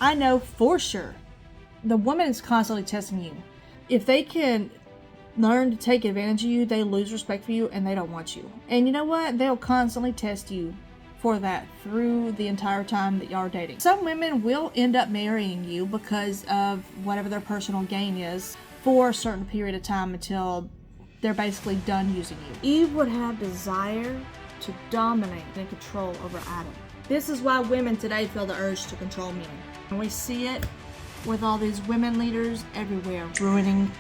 I know for sure the woman is constantly testing you. If they can learn to take advantage of you, they lose respect for you and they don't want you. And you know what? They'll constantly test you for that through the entire time that y'all are dating. Some women will end up marrying you because of whatever their personal gain is for a certain period of time until they're basically done using you. Eve would have desire to dominate and control over Adam. This is why women today feel the urge to control men. And we see it with all these women leaders everywhere, ruining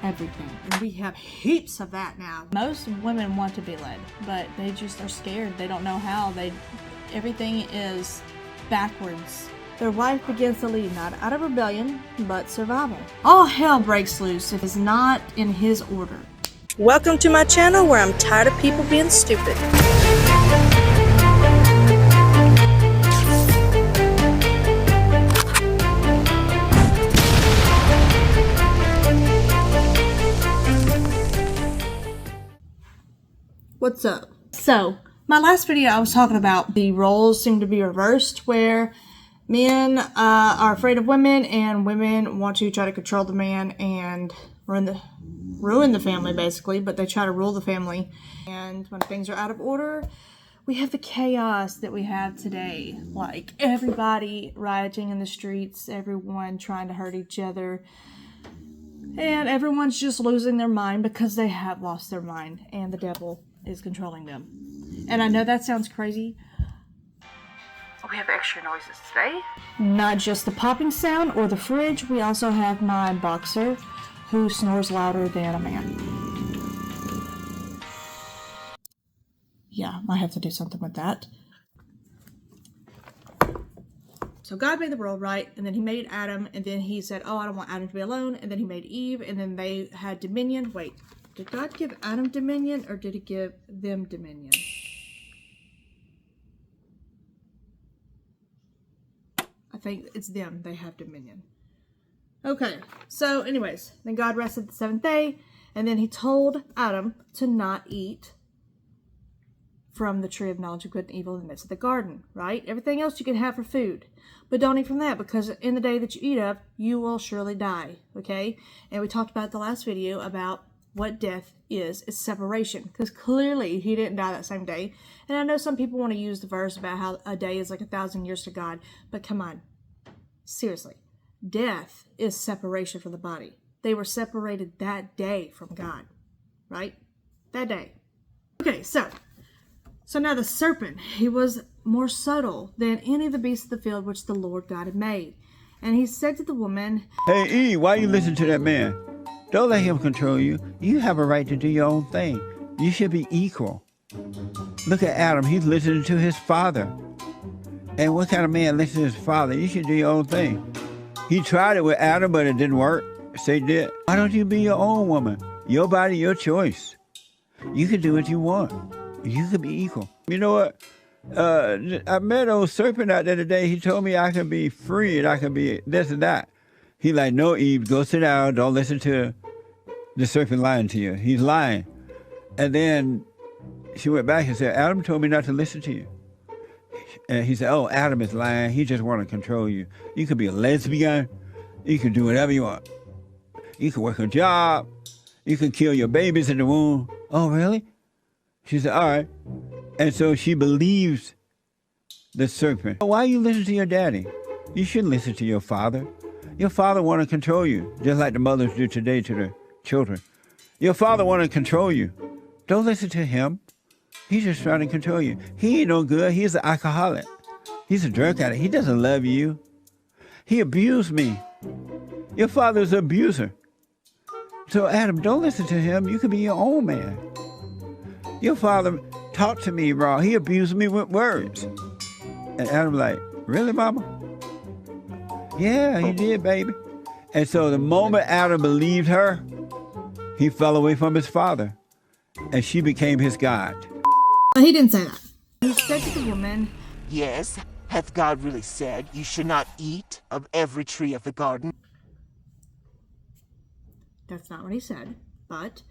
everything. And we have heaps of that now. Most women want to be led, but they just are scared. They don't know how. Everything is backwards. Their wife begins to lead not out of rebellion, but survival. All hell breaks loose if it's not in his order. Welcome to my channel where I'm tired of people being stupid. What's up? So, my last video I was talking about the roles seem to be reversed, where men are afraid of women and women want to try to control the man and ruin the family basically, but they try to rule the family. And when things are out of order, we have the chaos that we have today. Like everybody rioting in the streets, everyone trying to hurt each other. And everyone's just losing their mind because they have lost their mind and the devil is controlling them. And I know that sounds crazy. We have extra noises today. Not just the popping sound or the fridge, we also have my boxer who snores louder than a man. Yeah, I have to do something with that. So God made the world, right? And then he made Adam, and then he said, oh, I don't want Adam to be alone. And then he made Eve, and then they had dominion. Wait, did God give Adam dominion, or did he give them dominion? I think it's them. They have dominion. Okay, so anyways, then God rested the seventh day, and then he told Adam to not eat from the tree of knowledge of good and evil in the midst of the garden, right? Everything else you can have for food, but don't eat from that, because in the day that you eat of, you will surely die, okay? And we talked about the last video about what death is. It's separation, because clearly he didn't die that same day. And I know some people want to use the verse about how a day is like 1,000 years to God, but come on, seriously. Death is separation from the body. They were separated that day from God, right? That day. Okay, so now the serpent, he was more subtle than any of the beasts of the field which the Lord God had made. And he said to the woman, Hey, Eve, why you listen to that man? Don't let him control you. You have a right to do your own thing. You should be equal. Look at Adam. He's listening to his father. And what kind of man listens to his father? You should do your own thing. He tried it with Adam, but it didn't work. Satan did. Why don't you be your own woman? Your body, your choice. You can do what you want. You can be equal. You know what? I met old serpent out there today. He told me I can be free and I can be this and that. He like, no, Eve, go sit down. Don't listen to the serpent lying to you. He's lying. And then she went back and said, Adam told me not to listen to you. And he said, oh, Adam is lying. He just want to control you. You could be a lesbian. You can do whatever you want. You can work a job. You can kill your babies in the womb. Oh, really? She said, all right. And so she believes the serpent. Why you listen to your daddy? You shouldn't listen to your father. Your father want to control you, just like the mothers do today to their children. Your father want to control you. Don't listen to him. He's just trying to control you. He ain't no good. He's an alcoholic. He's a drug addict. He doesn't love you. He abused me. Your father's an abuser. So Adam, don't listen to him. You can be your own man. Your father talked to me wrong. He abused me with words. And Adam like, really, mama? Yeah, he did, baby. And so the moment Adam believed her, he fell away from his father. And she became his God. He didn't say that. He said to the woman, Yes, hath God really said, you should not eat of every tree of the garden? that's not what he said, but,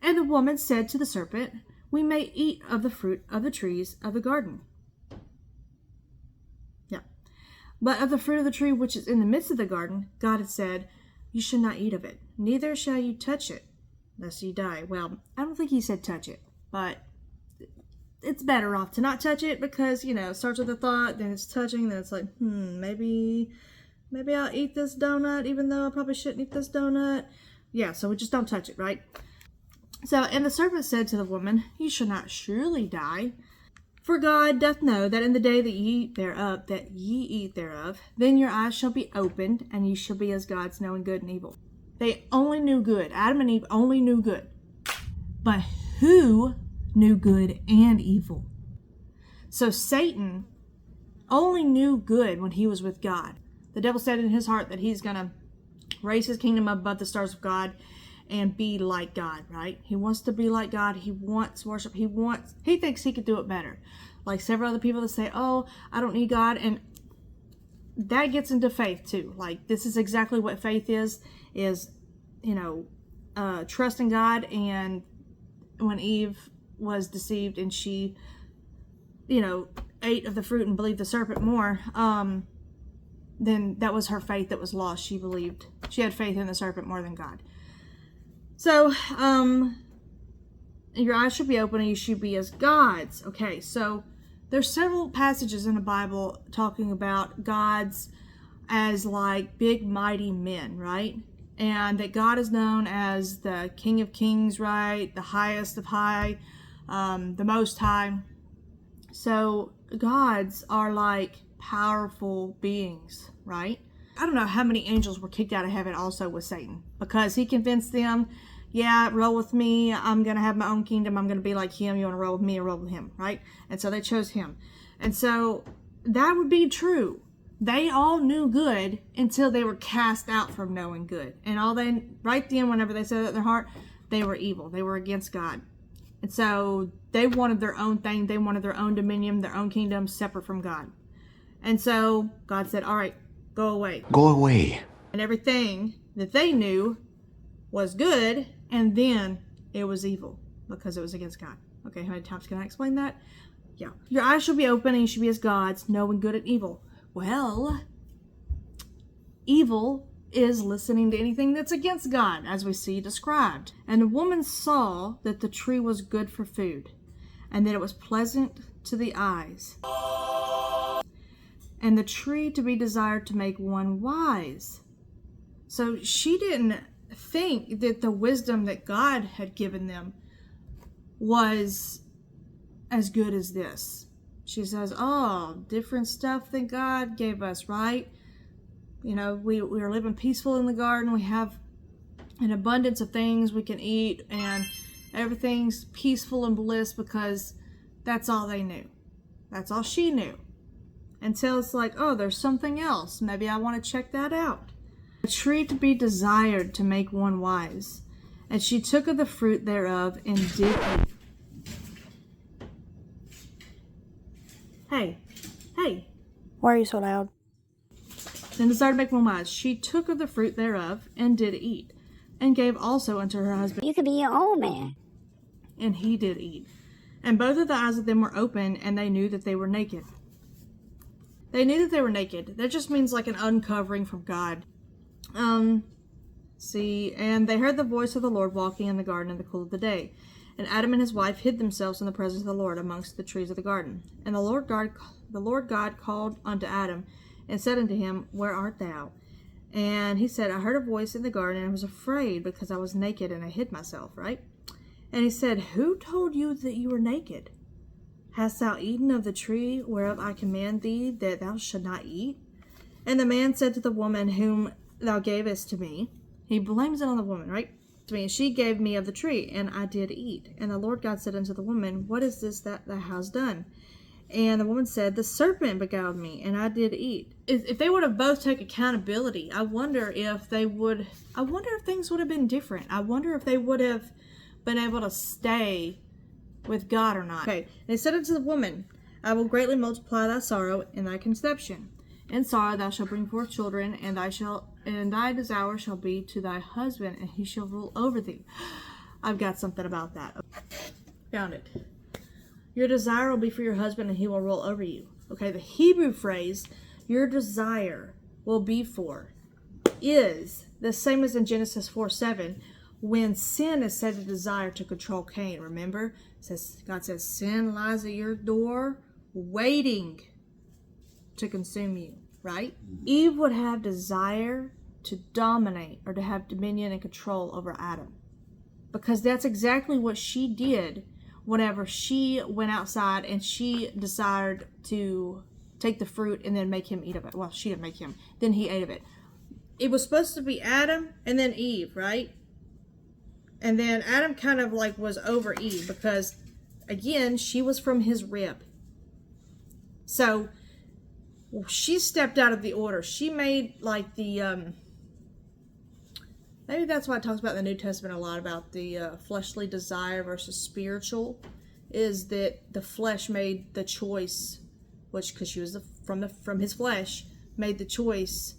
and the woman said to the serpent, we may eat of the fruit of the trees of the garden. Yeah. But of the fruit of the tree which is in the midst of the garden, God had said, you should not eat of it, neither shall you touch it, lest you die. Well, I don't think he said touch it, but it's better off to not touch it because, it starts with a thought, then it's touching, then it's like, maybe I'll eat this donut, even though I probably shouldn't eat this donut. Yeah, so we just don't touch it, right? So, and the serpent said to the woman, you shall not surely die. For God doth know that in the day that ye eat thereof, then your eyes shall be opened, and ye shall be as gods, knowing good and evil. They only knew good. Adam and Eve only knew good. But who knew good and evil? So Satan only knew good when he was with God. The devil said in his heart that he's going to raise his kingdom above the stars of God and be like God, right? He wants to be like God. He wants worship. He thinks he could do it better. Like several other people that say, oh, I don't need God. And that gets into faith too. Like this is exactly what faith is trusting God. And when Eve was deceived and she, ate of the fruit and believed the serpent more, then that was her faith that was lost. She had faith in the serpent more than God. So, your eyes should be open and you should be as gods. Okay, so there's several passages in the Bible talking about gods as like big mighty men, right? And that God is known as the King of Kings, right? The highest of high, the most high. So gods are like powerful beings, right? I don't know how many angels were kicked out of heaven also with Satan, because he convinced them, yeah, roll with me. I'm going to have my own kingdom. I'm going to be like him. You want to roll with me or roll with him, right? And so they chose him. And so that would be true. They all knew good until they were cast out from knowing good. And right then, whenever they said that in their heart, they were evil. They were against God. And so they wanted their own thing. They wanted their own dominion, their own kingdom separate from God. And so God said, all right, go away. Go away. And everything that they knew was good, and then it was evil because it was against God. Okay, how many times can I explain that? Yeah. Your eyes shall be open and you shall be as gods, knowing good and evil. Well, evil is listening to anything that's against God, as we see described. And the woman saw that the tree was good for food, and that it was pleasant to the eyes, and the tree to be desired to make one wise. So she didn't think that the wisdom that God had given them was as good as this. She says, oh, different stuff than God gave us, right? We are living peaceful in the garden. We have an abundance of things we can eat, and everything's peaceful and bliss because that's all they knew. That's all she knew. Until it's like, oh, there's something else. Maybe I want to check that out. A tree to be desired to make one wise. And she took of the fruit thereof and did eat. Hey. Why are you so loud? And desired to make one wise. She took of the fruit thereof and did eat, and gave also unto her husband. You could be your own man. And he did eat. And both of the eyes of them were open, and they knew that they were naked. They knew that they were naked. That just means like an uncovering from God. And they heard the voice of the Lord walking in the garden in the cool of the day. And Adam and his wife hid themselves in the presence of the Lord amongst the trees of the garden. And the Lord God called unto Adam, and said unto him, where art thou? And he said, I heard a voice in the garden, and I was afraid, because I was naked, and I hid myself, right? And he said, who told you that you were naked? Hast thou eaten of the tree whereof I command thee that thou should not eat? And the man said to the woman whom thou gavest to me, he blames it on the woman, right? To me, and she gave me of the tree, and I did eat. And the Lord God said unto the woman, what is this that thou hast done? And the woman said, the serpent beguiled me, and I did eat. If they would have both taken accountability, I wonder if things would have been different. I wonder if they would have been able to stay with God or not. Okay, and he said unto the woman, I will greatly multiply thy sorrow and thy conception. In sorrow thou shalt bring forth children, and thy desire shall be to thy husband, and he shall rule over thee. I've got something about that. Found it. Your desire will be for your husband, and he will rule over you. Okay, the Hebrew phrase your desire will be for is the same as in Genesis 4:7, when sin is said to desire to control Cain. Remember, God says, sin lies at your door waiting to consume you, right? Eve would have desire to dominate or to have dominion and control over Adam, because that's exactly what she did whenever she went outside and she desired to take the fruit and then make him eat of it. Well, she didn't make him, then he ate of it. It was supposed to be Adam and then Eve, right? And then Adam kind of like was over Eve because, again, she was from his rib. So she stepped out of the order. She made like the, maybe that's why it talks about in the New Testament a lot about the fleshly desire versus spiritual, is that the flesh made the choice, which, because she was from his flesh, made the choice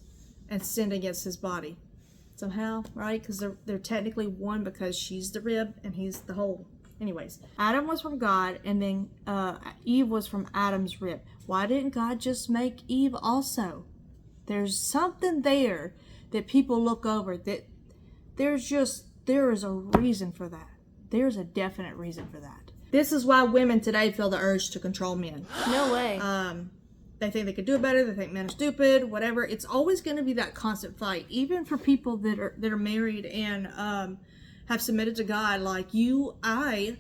and sinned against his body somehow, right? Because they're technically one, because she's the rib and he's the whole. Anyways, Adam was from God, and then Eve was from Adam's rib. Why didn't God just make Eve also? There's something there that people look over, that there is a reason for that. There's a definite reason for that. This is why women today feel the urge to control men. No way. They think they could do it better. They think men are stupid, whatever. It's always going to be that constant fight, even for people that are married and have submitted to God. Like I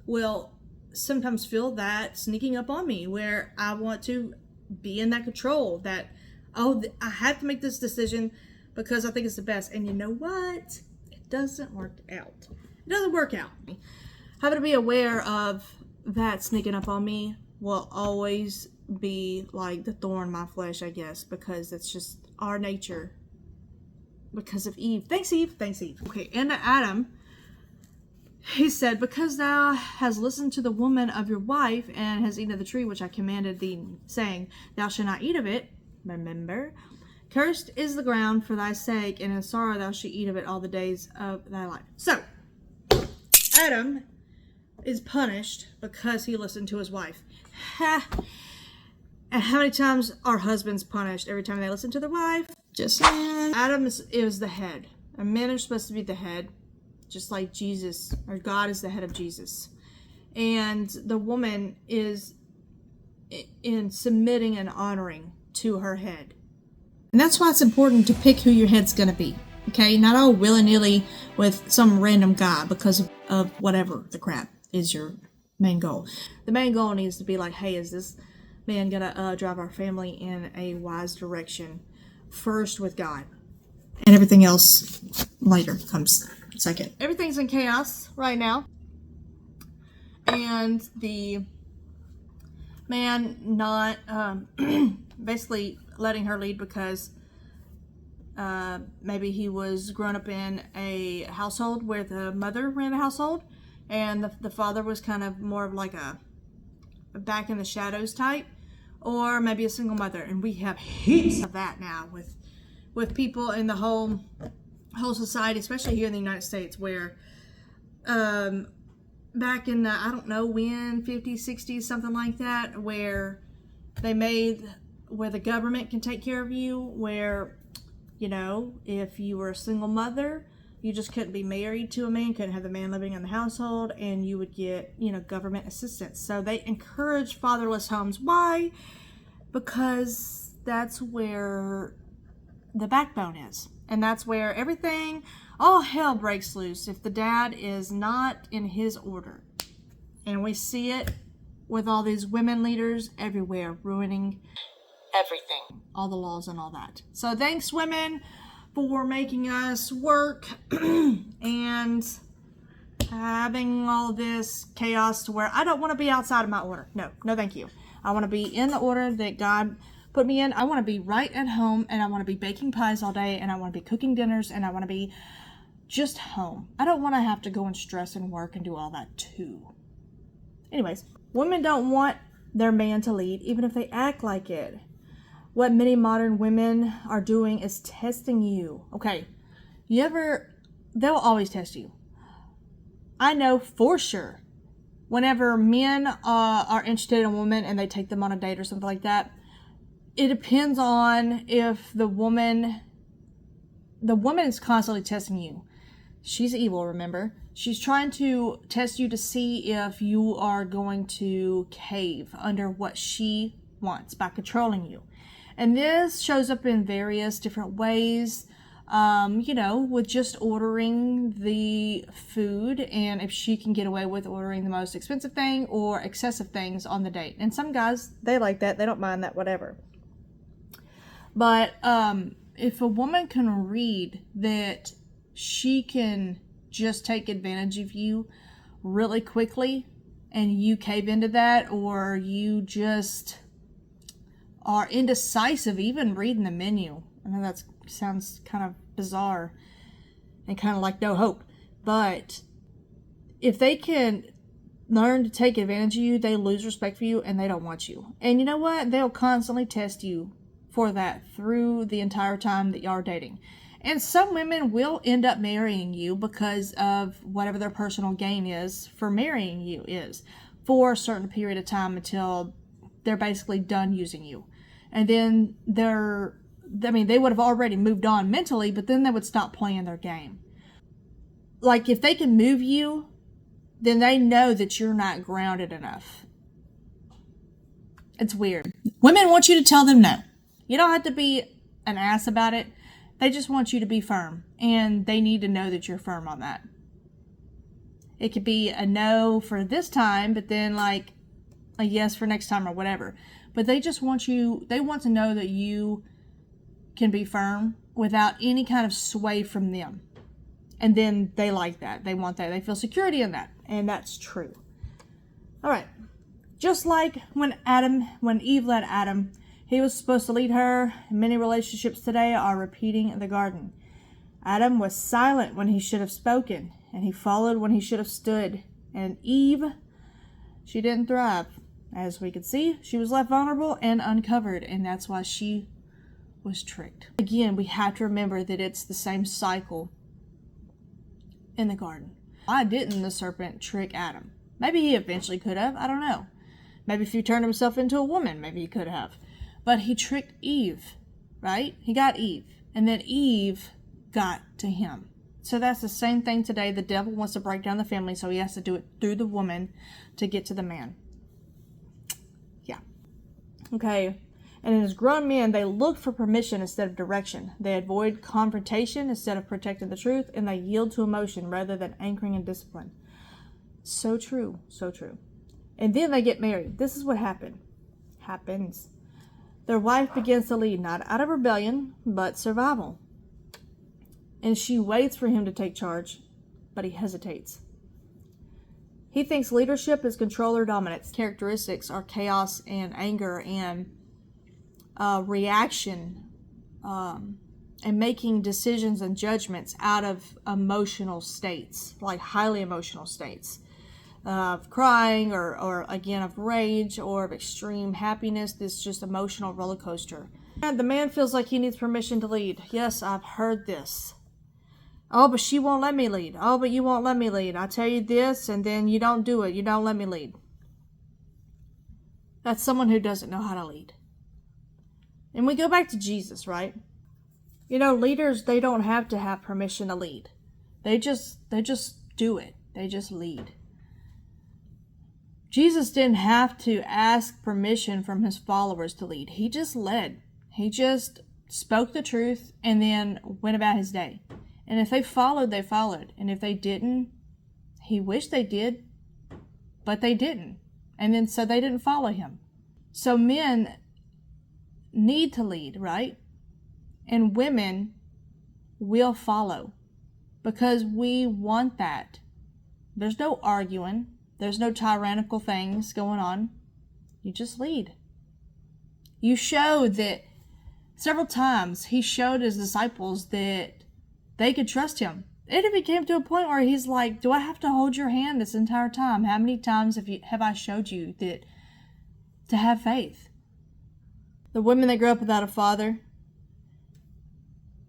will sometimes feel that sneaking up on me, where I want to be in that control, that, I have to make this decision because I think it's the best. And you know what? It doesn't work out. It doesn't work out. Having to be aware of that sneaking up on me will always be like the thorn in my flesh, I guess, because it's just our nature. Because of Eve. Thanks, Eve. Thanks, Eve. Okay, and to Adam, he said, because thou hast listened to the woman of your wife, and has eaten of the tree which I commanded thee, saying, thou shalt not eat of it. Remember, cursed is the ground for thy sake, and in sorrow thou shalt eat of it all the days of thy life. So, Adam is punished because he listened to his wife. And how many times are husbands punished every time they listen to their wife? Just saying. Adam is the head. And men are supposed to be the head, just like Jesus, or God is the head of Jesus. And the woman is in submitting and honoring to her head. And that's why it's important to pick who your head's going to be. Okay? Not all willy-nilly with some random guy because of whatever the crap is your main goal. The main goal needs to be like, hey, is this man gonna drive our family in a wise direction, first with God, and everything else later comes second. Everything's in chaos right now, and the man not basically letting her lead because maybe he was grown up in a household where the mother ran the household, and the father was kind of more of like a back in the shadows type, or maybe a single mother. And we have heaps of that now with people in the whole society, especially here in the United States, where back in the, I don't know when, 50s, 60s, something like that, where they made where the government can take care of you, where, you know, if you were a single mother, you just couldn't be married to a man, couldn't have the man living in the household, and you would get, you know, government assistance. So they encourage fatherless homes. Why? Because that's where the backbone is. And that's where everything, all hell breaks loose if the dad is not in his order. And we see it with all these women leaders everywhere, ruining everything, all the laws and all that. So thanks, women, for making us work and having all this chaos to where I don't want to be outside of my order. No thank you. I want to be in the order that God put me in. I want to be right at home, and I want to be baking pies all day, and I want to be cooking dinners, and I want to be just home. I don't want to have to go and stress and work and do all that too. Anyways, women don't want their man to lead, even if they act like it. What many modern women are doing is testing you. Okay, they'll always test you. I know for sure, whenever men are interested in a woman and they take them on a date or something like that, It depends on if the woman is constantly testing you. She's evil, remember? She's trying to test you to see if you are going to cave under what she wants by controlling you. And this shows up in various different ways, with just ordering the food, and if she can get away with ordering the most expensive thing or excessive things on the date. And some guys, they like that. They don't mind that, whatever. But if a woman can read that she can just take advantage of you really quickly and you cave into that, or you just are indecisive even reading the menu. I know that sounds kind of bizarre and kind of like no hope, but if they can learn to take advantage of you, they lose respect for you and they don't want you. And you know what? They'll constantly test you for that through the entire time that y'all are dating. And some women will end up marrying you because of whatever their personal gain is for marrying you is for a certain period of time until they're basically done using you. And then they would have already moved on mentally, but then they would stop playing their game. Like if they can move you, then they know that you're not grounded enough. It's weird. Women want you to tell them no. You don't have to be an ass about it. They just want you to be firm, and they need to know that you're firm on that. It could be a no for this time, but then like a yes for next time or whatever. But they just want they want to know that you can be firm without any kind of sway from them. And then they like that. They want that. They feel security in that. And that's true. All right. Just like when Eve led Adam, he was supposed to lead her. Many relationships today are repeating the garden. Adam was silent when he should have spoken, and he followed when he should have stood. And Eve, she didn't thrive. As we could see, she was left vulnerable and uncovered, and that's why she was tricked. Again, we have to remember that it's the same cycle in the garden. Why didn't the serpent trick Adam? Maybe he eventually could have. I don't know. Maybe if he turned himself into a woman, maybe he could have. But he tricked Eve, right? He got Eve. And then Eve got to him. So that's the same thing today. The devil wants to break down the family, so he has to do it through the woman to get to the man. Yeah. Okay. And as grown men, they look for permission instead of direction. They avoid confrontation instead of protecting the truth, and they yield to emotion rather than anchoring in discipline. So true. So true. And then they get married. This is what happens. Their wife begins to lead, not out of rebellion, but survival. And she waits for him to take charge, but he hesitates. He thinks leadership is control or dominance. Characteristics are chaos and anger and reaction and making decisions and judgments out of emotional states, like highly emotional states. Of crying or again of rage or of extreme happiness, this just emotional roller coaster. And the man feels like he needs permission to lead. Yes, I've heard this. Oh, but she won't let me lead. Oh, but you won't let me lead. I tell you this and then you don't do it. You don't let me lead. That's someone who doesn't know how to lead. And we go back to Jesus, right? Leaders, they don't have to have permission to lead. They just do it. They just lead. Jesus didn't have to ask permission from his followers to lead. He just led. He just spoke the truth and then went about his day. And if they followed, they followed. And if they didn't, he wished they did, but they didn't. And then so they didn't follow him. So men need to lead, right? And women will follow because we want that. There's no arguing. There's no tyrannical things going on. You just lead. You showed that several times he showed his disciples that they could trust him. It even came to a point where he's like, do I have to hold your hand this entire time? How many times have I showed you that to have faith? The women that grew up without a father,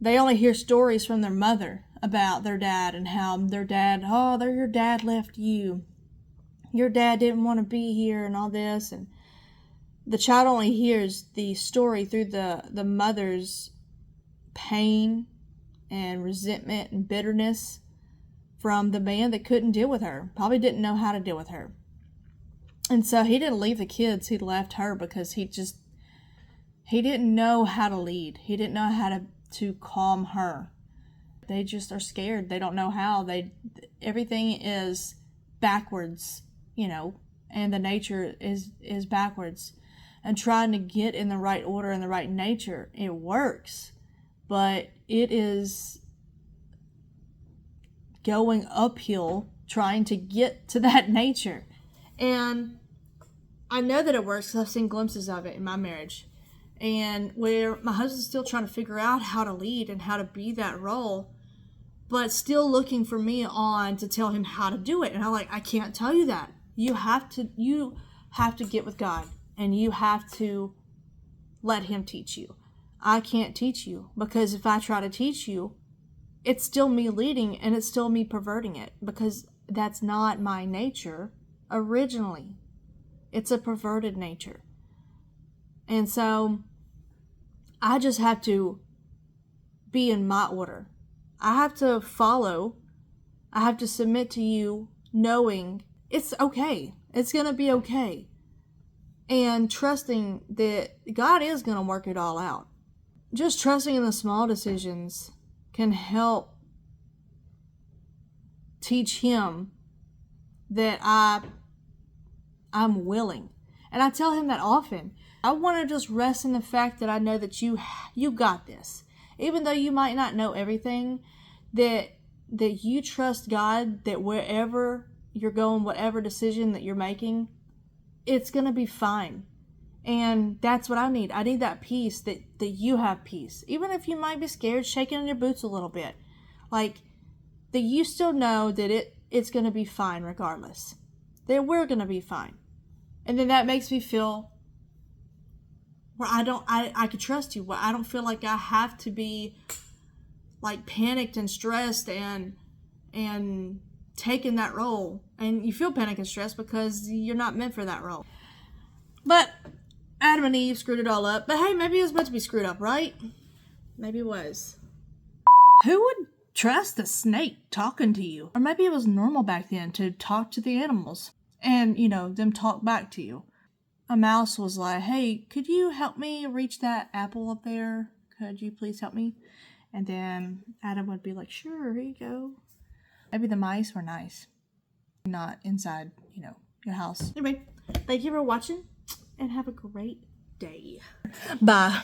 they only hear stories from their mother about their dad and how their dad, your dad left you. Your dad didn't want to be here and all this. And the child only hears the story through the mother's pain and resentment and bitterness from the man that couldn't deal with her, probably didn't know how to deal with her. And so he didn't leave the kids, he left her because he didn't know how to lead. He didn't know how to calm her. They just are scared. They don't know how. Everything is backwards, and the nature is backwards. And trying to get in the right order and the right nature, it works. But it is going uphill trying to get to that nature. And I know that it works because I've seen glimpses of it in my marriage. And where my husband's still trying to figure out how to lead and how to be that role, but still looking for me on to tell him how to do it. And I can't tell you that. You have to get with God, and you have to let him teach you. I can't teach you, because if I try to teach you, it's still me leading and it's still me perverting it, because that's not my nature originally. It's a perverted nature. And so I just have to be in my order. I have to follow. I have to submit to you, knowing it's okay. It's going to be okay. And trusting that God is going to work it all out. Just trusting in the small decisions can help teach him that I'm willing. And I tell him that often. I want to just rest in the fact that I know that you got this. Even though you might not know everything, that you trust God, that wherever you're going, whatever decision that you're making, it's going to be fine. And that's what I need. I need that peace, that you have peace. Even if you might be scared, shaking in your boots a little bit. That you still know that it's going to be fine regardless. That we're going to be fine. And then that makes me feel where I could trust you. Where I don't feel like I have to be panicked and stressed and taking that role. And you feel panicked and stressed because you're not meant for that role. But Adam and Eve screwed it all up. But hey, maybe it was meant to be screwed up, right? Maybe it was. Who would trust a snake talking to you? Or maybe it was normal back then to talk to the animals and, them talk back to you. A mouse was like, hey, could you help me reach that apple up there? Could you please help me? And then Adam would be like, sure, here you go. Maybe the mice were nice. Not inside, your house. Anyway, thank you for watching and have a great day. Bye.